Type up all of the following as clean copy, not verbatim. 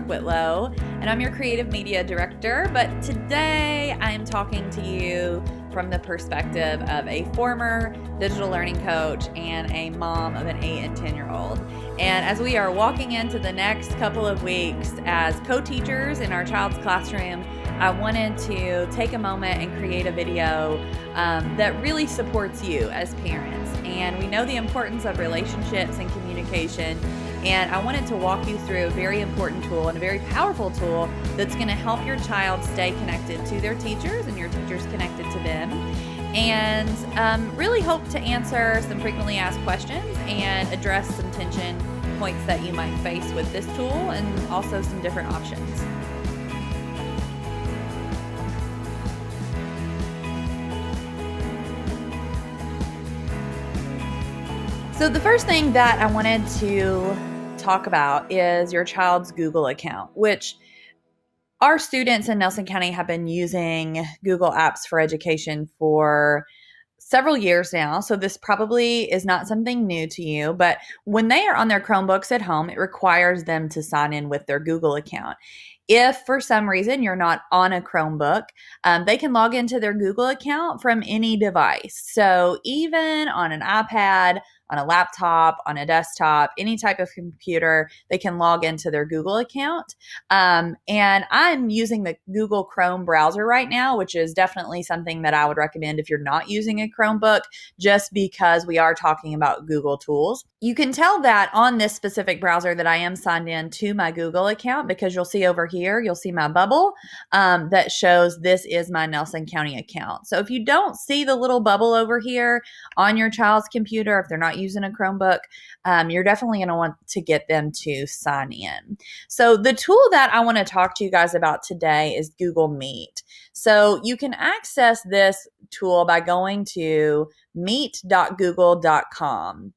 Whitlow, and I'm your creative media director. But today I am talking to you from the perspective of a former digital learning coach and a mom of an 8 and 10-year-old. And as we are walking into the next couple of weeks as co-teachers in our child's classroom, I wanted to take a moment and create a video that really supports you as parents. And we know the importance of relationships and communication. And I wanted to walk you through a very important tool and a very powerful tool that's going to help your child stay connected to their teachers and your teachers connected to them. And really hope to answer some frequently asked questions and address some tension points that you might face with this tool and also some different options. So the first thing that I wanted to talk about is your child's Google account, which our students in Nelson County have been using Google Apps for Education for several years now. So this probably is not something new to you, but when they are on their Chromebooks at home, it requires them to sign in with their Google account. If for some reason you're not on a Chromebook, they can log into their Google account from any device. So even on an iPad, on a laptop, on a desktop, any type of computer, they can log into their Google account. And I'm using the Google Chrome browser right now, which is definitely something that I would recommend if you're not using a Chromebook, just because we are talking about Google tools. You can tell that on this specific browser that I am signed in to my Google account, because you'll see over here, you'll see my bubble that shows this is my Nelson County account. So if you don't see the little bubble over here on your child's computer, if they're not using a Chromebook, you're definitely going to want to get them to sign in. So the tool that I want to talk to you guys about today is Google Meet. So you can access this tool by going to meet.google.com.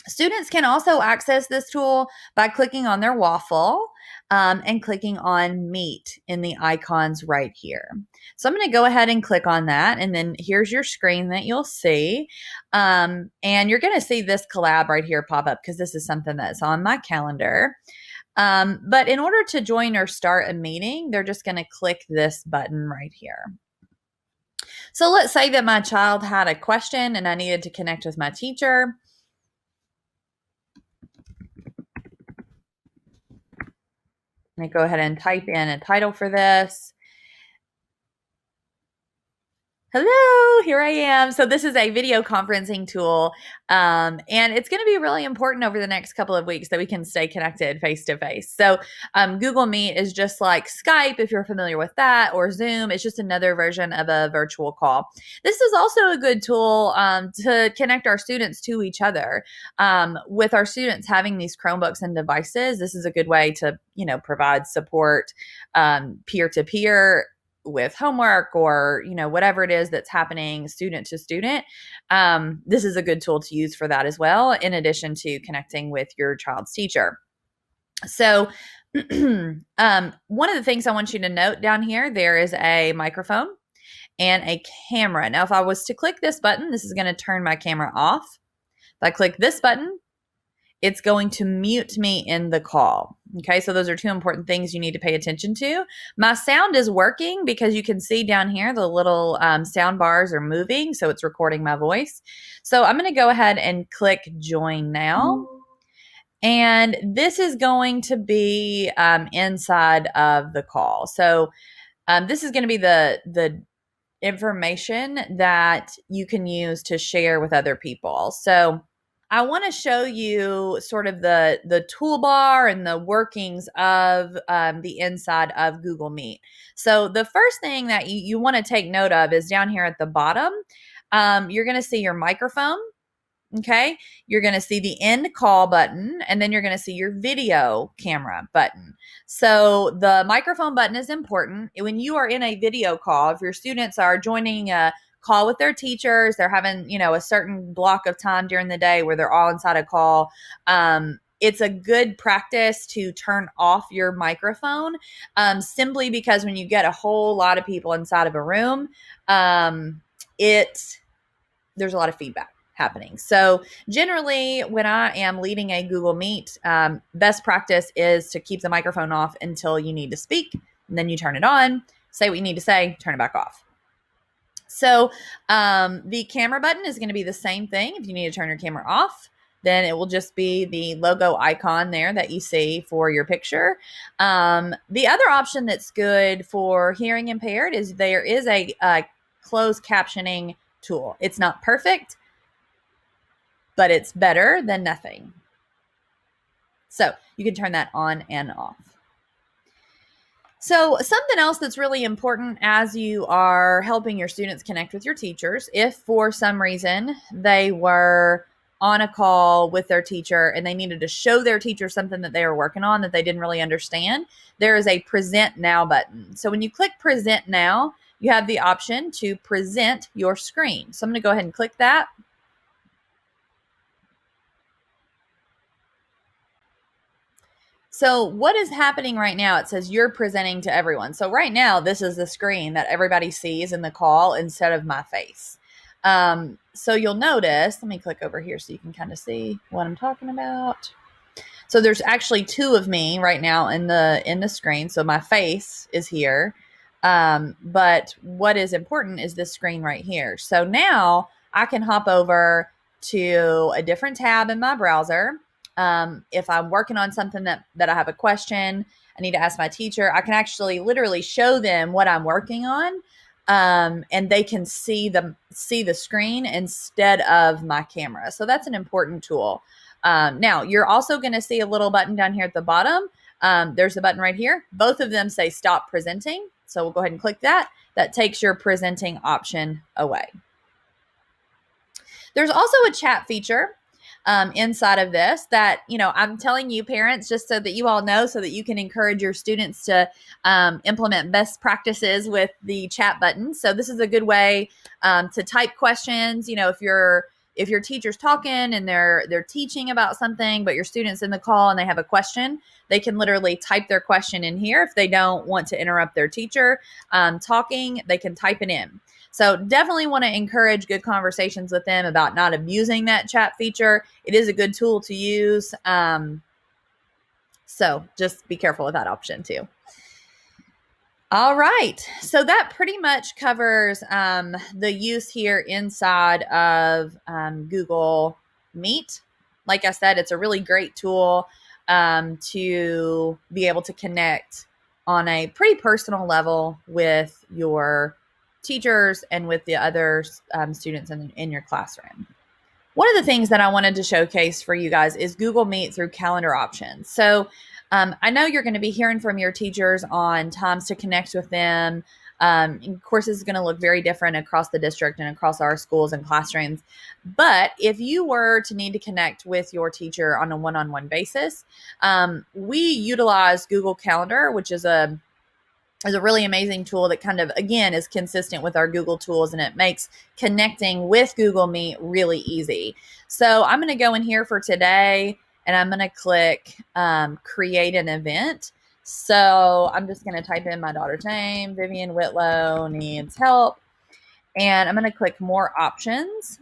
Students can also access this tool by clicking on their waffle and clicking on Meet in the icons right here. So I'm going to go ahead and click on that, and then here's your screen that you'll see. And you're going to see this collab right here pop up because this is something that's on my calendar. But in order to join or start a meeting, they're just going to click this button right here. So let's say that my child had a question and I needed to connect with my teacher. I'm going to go ahead and type in a title for this. Hello, here I am. So this is a video conferencing tool, and it's going to be really important over the next couple of weeks that we can stay connected face to face. So Google Meet is just like Skype, if you're familiar with that, or Zoom. It's just another version of a virtual call. This is also a good tool to connect our students to each other. With our students having these Chromebooks and devices, this is a good way to, provide support peer-to-peer with homework or, whatever it is that's happening student to student. This is a good tool to use for that as well, in addition to connecting with your child's teacher. So one of the things I want you to note down here, there is a microphone and a camera. Now, if I was to click this button, this is going to turn my camera off. If I click this button, it's going to mute me in the call. Okay, so those are two important things you need to pay attention to. My sound is working because you can see down here the little sound bars are moving, so it's recording my voice. So I'm going to go ahead and click join now. And this is going to be inside of the call. So this is going to be the information that you can use to share with other people. So I want to show you sort of the toolbar and the workings of the inside of Google Meet. So the first thing that you want to take note of is down here at the bottom. You're going to see your microphone. Okay, you're going to see the end call button, and then you're going to see your video camera button. So the microphone button is important. When you are in a video call, if your students are joining a call with their teachers, they're having, a certain block of time during the day where they're all inside a call. It's a good practice to turn off your microphone, simply because when you get a whole lot of people inside of a room, there's a lot of feedback happening. So generally, when I am leading a Google Meet, best practice is to keep the microphone off until you need to speak, and then you turn it on, say what you need to say, turn it back off. So the camera button is going to be the same thing. If you need to turn your camera off, then it will just be the logo icon there that you see for your picture. The other option that's good for hearing impaired is there is a closed captioning tool. It's not perfect, but it's better than nothing. So you can turn that on and off. So something else that's really important as you are helping your students connect with your teachers, if for some reason they were on a call with their teacher and they needed to show their teacher something that they were working on that they didn't really understand, there is a Present Now button. So when you click Present Now, you have the option to present your screen. So I'm going to go ahead and click that. So what is happening right now? It says you're presenting to everyone. So right now, this is the screen that everybody sees in the call instead of my face. So you'll notice, let me click over here so you can kind of see what I'm talking about. So there's actually two of me right now in the screen. So my face is here. But what is important is this screen right here. So now I can hop over to a different tab in my browser. If I'm working on something that I have a question, I need to ask my teacher, I can actually literally show them what I'm working on. And they can see the screen instead of my camera. So that's an important tool. Now you're also going to see a little button down here at the bottom. There's a button right here. Both of them say stop presenting. So we'll go ahead and click that. That takes your presenting option away. There's also a chat feature inside of this that, I'm telling you parents, just so that you all know, so that you can encourage your students to implement best practices with the chat button. So this is a good way to type questions. If your teacher's talking and they're teaching about something, but your student's in the call and they have a question, they can literally type their question in here. If they don't want to interrupt their teacher talking, they can type it in. So definitely want to encourage good conversations with them about not abusing that chat feature. It is a good tool to use. So just be careful with that option too. All right. So that pretty much covers the use here inside of Google Meet. Like I said, it's a really great tool to be able to connect on a pretty personal level with your teachers and with the other students in your classroom. One of the things that I wanted to showcase for you guys is Google Meet through calendar options. So I know you're going to be hearing from your teachers on times to connect with them. Of course, this is going to look very different across the district and across our schools and classrooms. But if you were to need to connect with your teacher on a one-on-one basis, we utilize Google Calendar, which is a really amazing tool that kind of, again, is consistent with our Google tools, and it makes connecting with Google Meet really easy. So I'm going to go in here for today, and I'm going to click create an event. So I'm just going to type in my daughter's name, Vivian Whitlow needs help, and I'm going to click more options.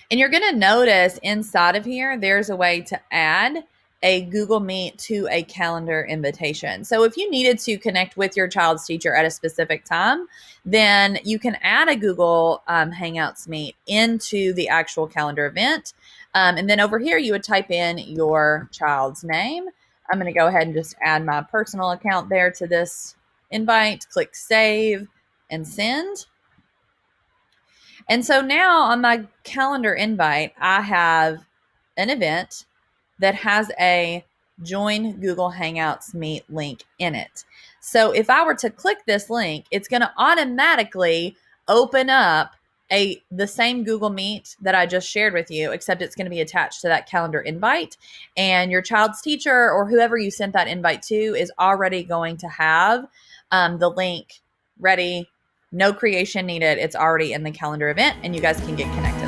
And you're going to notice inside of here, there's a way to add a Google Meet to a calendar invitation. So if you needed to connect with your child's teacher at a specific time, then you can add a Google Hangouts Meet into the actual calendar event. And then over here, you would type in your child's name. I'm going to go ahead and just add my personal account there to this invite, click save and send. And so now on my calendar invite, I have an event that has a join Google Hangouts Meet link in it. So if I were to click this link, it's going to automatically open up the same Google Meet that I just shared with you, except it's going to be attached to that calendar invite. And your child's teacher or whoever you sent that invite to is already going to have the link ready. No creation needed. It's already in the calendar event, and you guys can get connected.